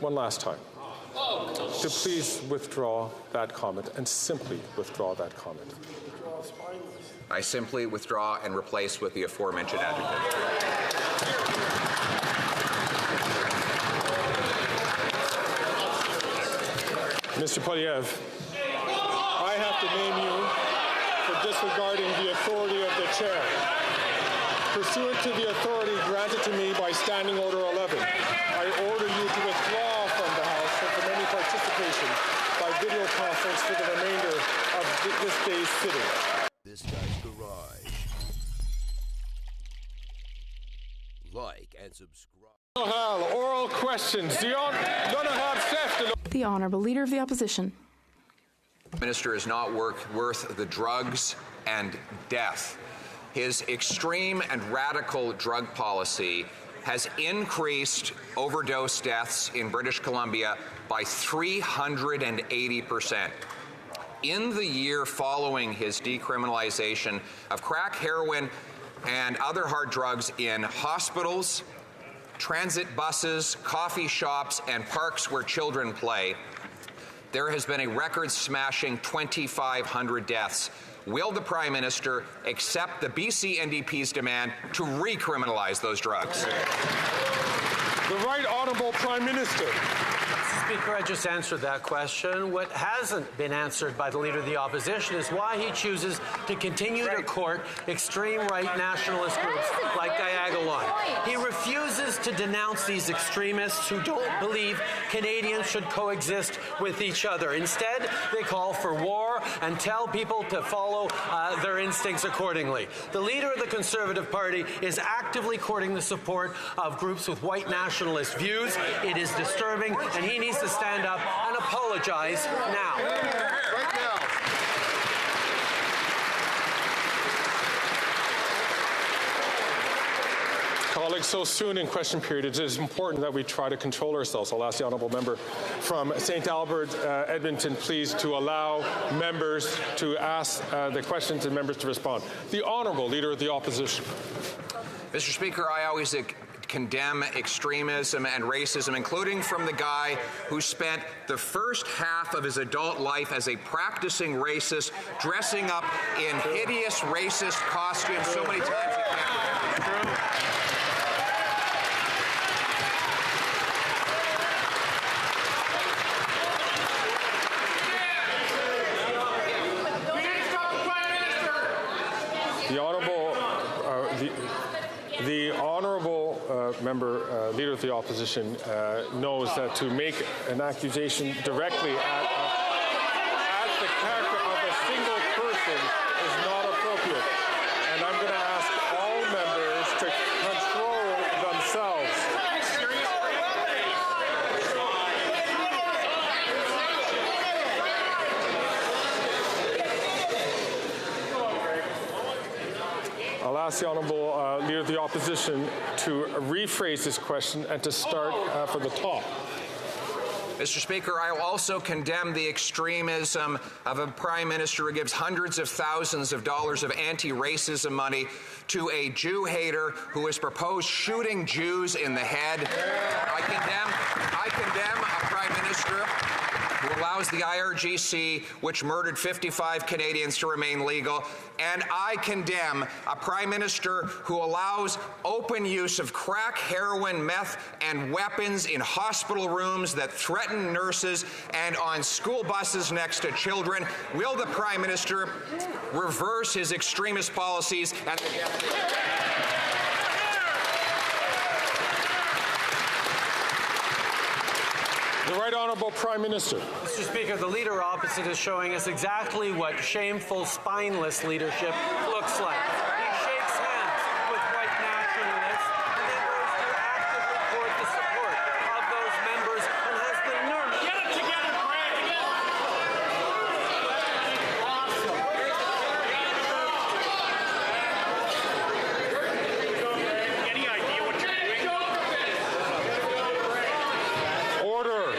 one last time to please withdraw that comment and simply withdraw that comment. I simply withdraw and replace with the aforementioned adjective. Mr. Poilievre, I have to name you for disregarding the authority of the chair. Pursuant to the authority granted to me by Standing Order 11, I order you to withdraw from the House and from any participation by video conference for the remainder of this day's sitting. This guy's garage. Like and subscribe. Oral questions. The Honourable Leader of the Opposition. The minister is not worth the drugs and death. His extreme and radical drug policy has increased overdose deaths in British Columbia by 380%. In the year following his decriminalization of crack, heroin, and other hard drugs in hospitals, transit buses, coffee shops, and parks where children play, there has been a record-smashing 2,500 deaths. Will the Prime Minister accept the BC NDP's demand to recriminalize those drugs? The Right Honourable Prime Minister. Speaker, I just answered that question. What hasn't been answered by the Leader of the Opposition is why he chooses to continue to court extreme right nationalist groups like Diagolon. He refuses to denounce these extremists who don't believe Canadians should coexist with each other. Instead, they call for war and tell people to follow their instincts accordingly. The Leader of the Conservative Party is actively courting the support of groups with white nationalist views. It is disturbing, and he needs to stand up and apologize now. Right now. Colleagues, so soon in question period, it is important that we try to control ourselves. I'll ask the honourable member from St. Albert, Edmonton, please, to allow members to ask the questions and members to respond. The honourable Leader of the Opposition. Mr. Speaker, I always condemn extremism and racism, including from the guy who spent the first half of his adult life as a practicing racist, dressing up in hideous racist costumes so many times. The honourable member, Leader of the Opposition, knows that to make an accusation directly at the character of a single person is not appropriate. And I'm going to ask all members to control themselves. I'll ask the honourable Leader of the Opposition to rephrase this question and to start from the top. Mr. Speaker, I will also condemn the extremism of a Prime Minister who gives hundreds of thousands of dollars of anti-racism money to a Jew hater who has proposed shooting Jews in the head. I condemn a Prime Minister who allows the IRGC, which murdered 55 Canadians, to remain legal. And I condemn a Prime Minister who allows open use of crack, heroin, meth, and weapons in hospital rooms that threaten nurses and on school buses next to children. Will the Prime Minister reverse his extremist policies and The Right Honourable Prime Minister. Mr. Speaker, the Leader opposite is showing us exactly what shameful, spineless leadership looks like. He shakes hands with white nationalists and then goes to actively court the support of those members and has the nerve. Get it together, Greg! Any idea what you're doing? Order.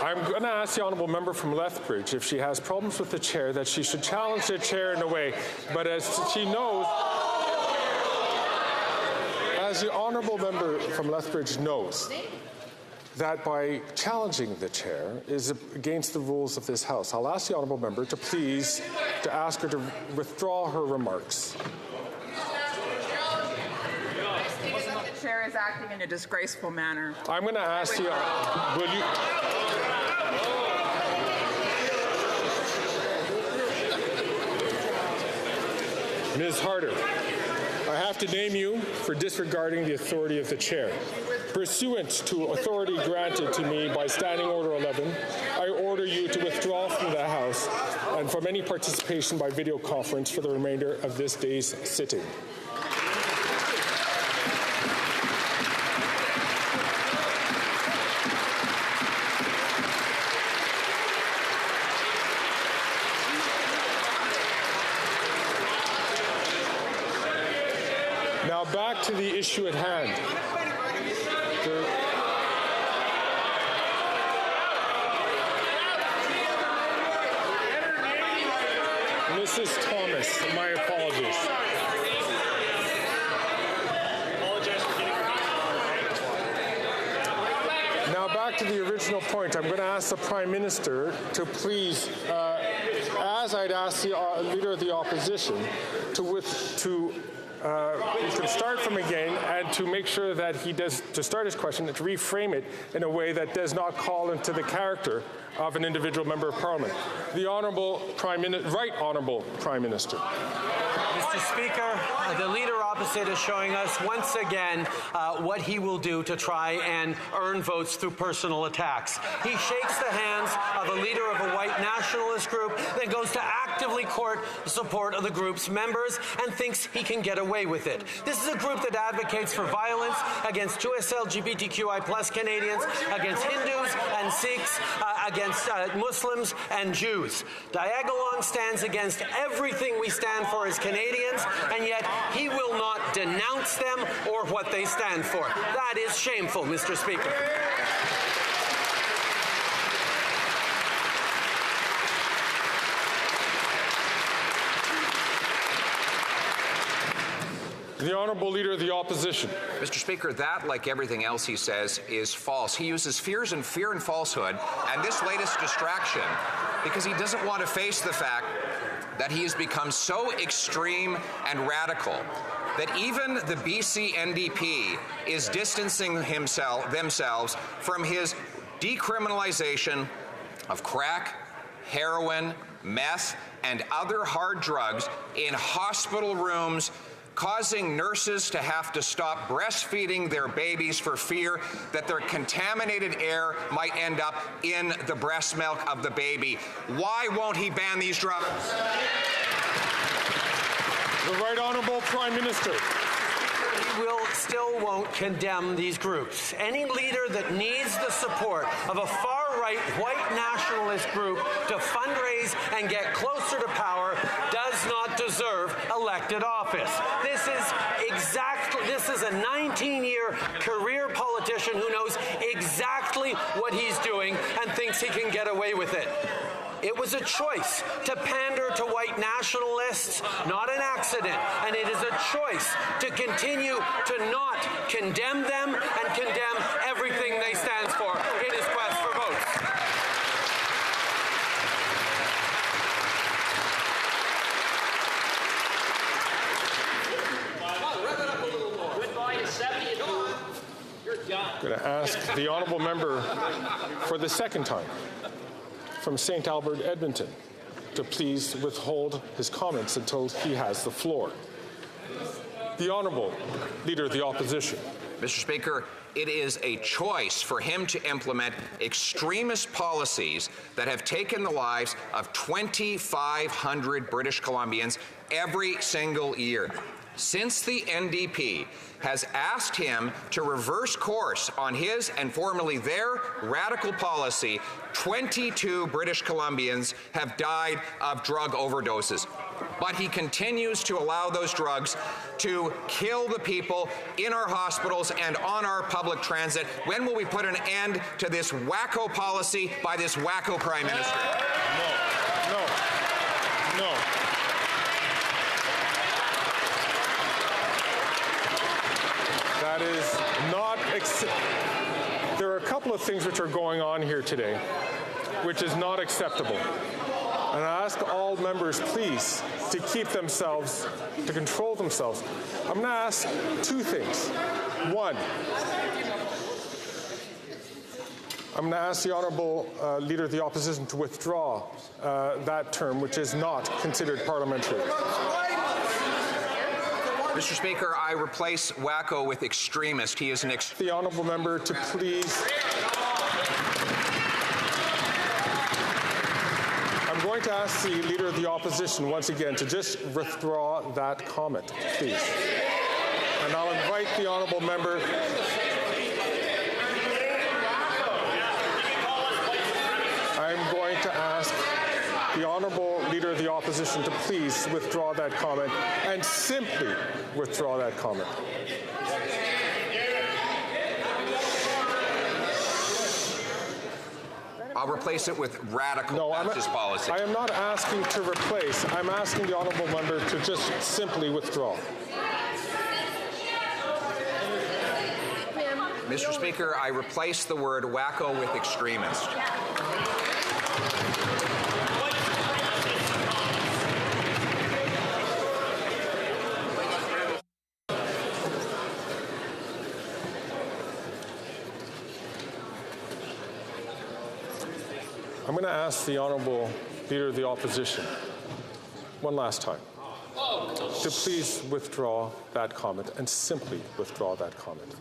I'm going to ask the honourable member from Lethbridge if she has problems with the chair, that she should challenge the chair in a way. But as she knows, as the honourable member from Lethbridge knows, that by challenging the chair is against the rules of this House. I'll ask the honourable member to please to ask her to withdraw her remarks. The chair is acting in a disgraceful manner. I'm going to ask you, will you... Ms. Harder, I have to name you for disregarding the authority of the chair. Pursuant to authority granted to me by Standing Order 11, I order you to withdraw from the House and from any participation by video conference for the remainder of this day's sitting. Now back to the issue at hand. Mrs. Thomas, my apologies. Now back to the original point. I'm going to ask the Prime Minister to please, as I'd ask the Leader of the Opposition, you can start from again and to make sure that he does, to start his question, and to reframe it in a way that does not call into the character of an individual member of Parliament. The Honourable Right Honourable Prime Minister. Mr. Speaker, the Leader opposite is showing us once again what he will do to try and earn votes through personal attacks. He shakes the hands of a leader of a white nationalist group, then goes to actively court the support of the group's members and thinks he can get away with it. This is a group that advocates for violence against 2S LGBTQI+ Canadians, against Hindus and Sikhs, against Muslims and Jews. Diagolon stands against everything we stand for as Canadians, and yet he will not denounce them or what they stand for. That is shameful, Mr. Speaker. The Honourable Leader of the Opposition. Mr. Speaker, that, like everything else he says, is false. He uses fear and falsehood and this latest distraction because he doesn't want to face the fact that he has become so extreme and radical that even the BC NDP is distancing themselves from his decriminalization of crack, heroin, meth, and other hard drugs in hospital rooms, causing nurses to have to stop breastfeeding their babies for fear that their contaminated air might end up in the breast milk of the baby. Why won't he ban these drugs? The Right Honourable Prime Minister. Still won't condemn these groups. Any leader that needs the support of a far-right white nationalist group to fundraise and get closer to power does not deserve elected office. This is a 19-year career politician who knows exactly what he's doing and thinks he can get away with it. It was a choice to pander to white nationalists, not an accident, and it is a choice to continue to not condemn them and condemn everything they stand for in his quest for votes. I'm going to ask the Honourable Member for the second time from St. Albert, Edmonton, to please withhold his comments until he has the floor. The Honourable Leader of the Opposition. Mr. Speaker, it is a choice for him to implement extremist policies that have taken the lives of 2,500 British Columbians every single year. Since the NDP has asked him to reverse course on his and formerly their radical policy, 22 British Columbians have died of drug overdoses. But he continues to allow those drugs to kill the people in our hospitals and on our public transit. When will we put an end to this wacko policy by this wacko Prime Minister? No. That is not there are a couple of things which are going on here today which is not acceptable. And I ask all members, please, to keep themselves, to control themselves. I'm going to ask two things. One, I'm going to ask the Honourable Leader of the Opposition to withdraw that term, which is not considered parliamentary. Mr. Speaker, I replace wacko with extremist. He is an The Honourable Member to please. I'm going to ask the Leader of the Opposition once again to just withdraw that comment, please. And I'll invite the Honourable Member. I'm going to ask the Honourable Leader of the Opposition to please withdraw that comment and simply withdraw that comment. I'll replace it with radical leftist policy. I am not asking to replace. I'm asking the Honourable Member to just simply withdraw. Mr. Speaker, I replace the word wacko with extremist. I'm going to ask the Honourable Leader of the Opposition one last time to please withdraw that comment and simply withdraw that comment.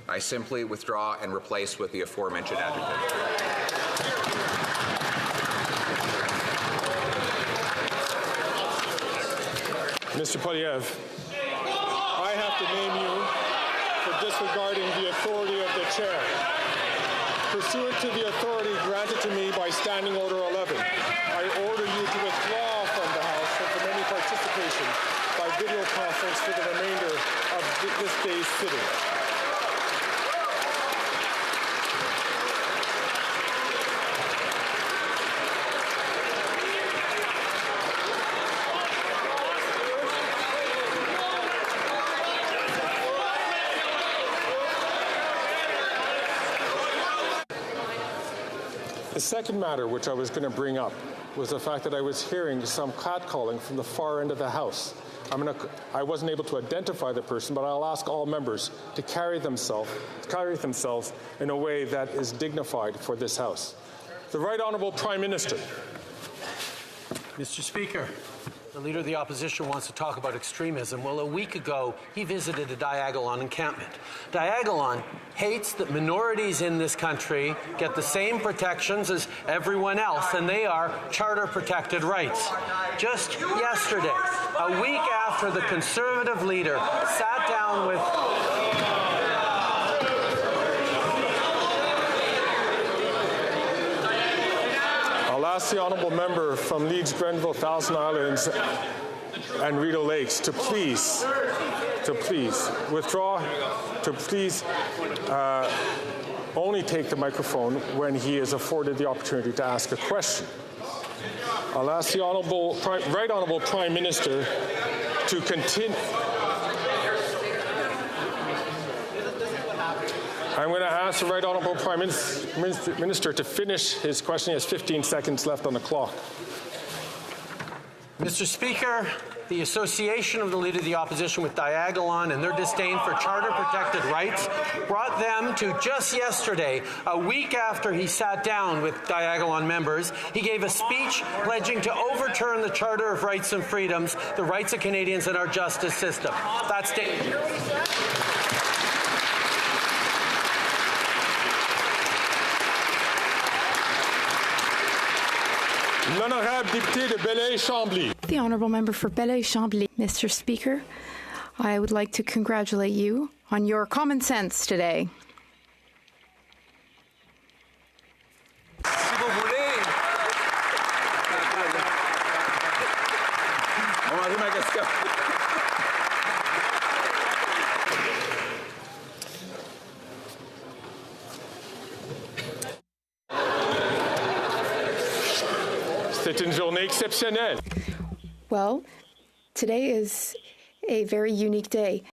I simply withdraw and replace with the aforementioned adjective. Mr. Polyev, I have to name you for disregarding the authority of the chair. Pursuant to the authority granted to me by Standing Order 11, I order you to withdraw from the House and from any participation by video conference for the remainder of this day's sitting. The second matter which I was going to bring up was the fact that I was hearing some catcalling from the far end of the House. I wasn't able to identify the person, but I'll ask all members to carry themselves in a way that is dignified for this House. The Right Honourable Prime Minister. Mr. Speaker, the Leader of the Opposition wants to talk about extremism. Well, a week ago, he visited a Diagolon encampment. Diagolon hates that minorities in this country get the same protections as everyone else, and they are charter-protected rights. Just yesterday, a week after the Conservative leader sat down with I'll ask the Honourable Member from Leeds, Grenville, Thousand Islands and Rideau Lakes to please withdraw, to please only take the microphone when he is afforded the opportunity to ask a question. I'll ask the Right Honourable Prime Minister to continue. I'm going to ask the Right Honourable Prime Minister to finish his question. He has 15 seconds left on the clock. Mr. Speaker, the association of the Leader of the Opposition with Diagolon and their disdain for charter-protected rights brought them to just yesterday, a week after he sat down with Diagolon members, he gave a speech pledging to overturn the Charter of Rights and Freedoms, the rights of Canadians and our justice system. That's dangerous. The Honourable Member for Belleuil-Chambly. Mr. Speaker, I would like to congratulate you on your common sense today. You make us go. C'est une journée exceptionnelle. Well, today is a very unique day.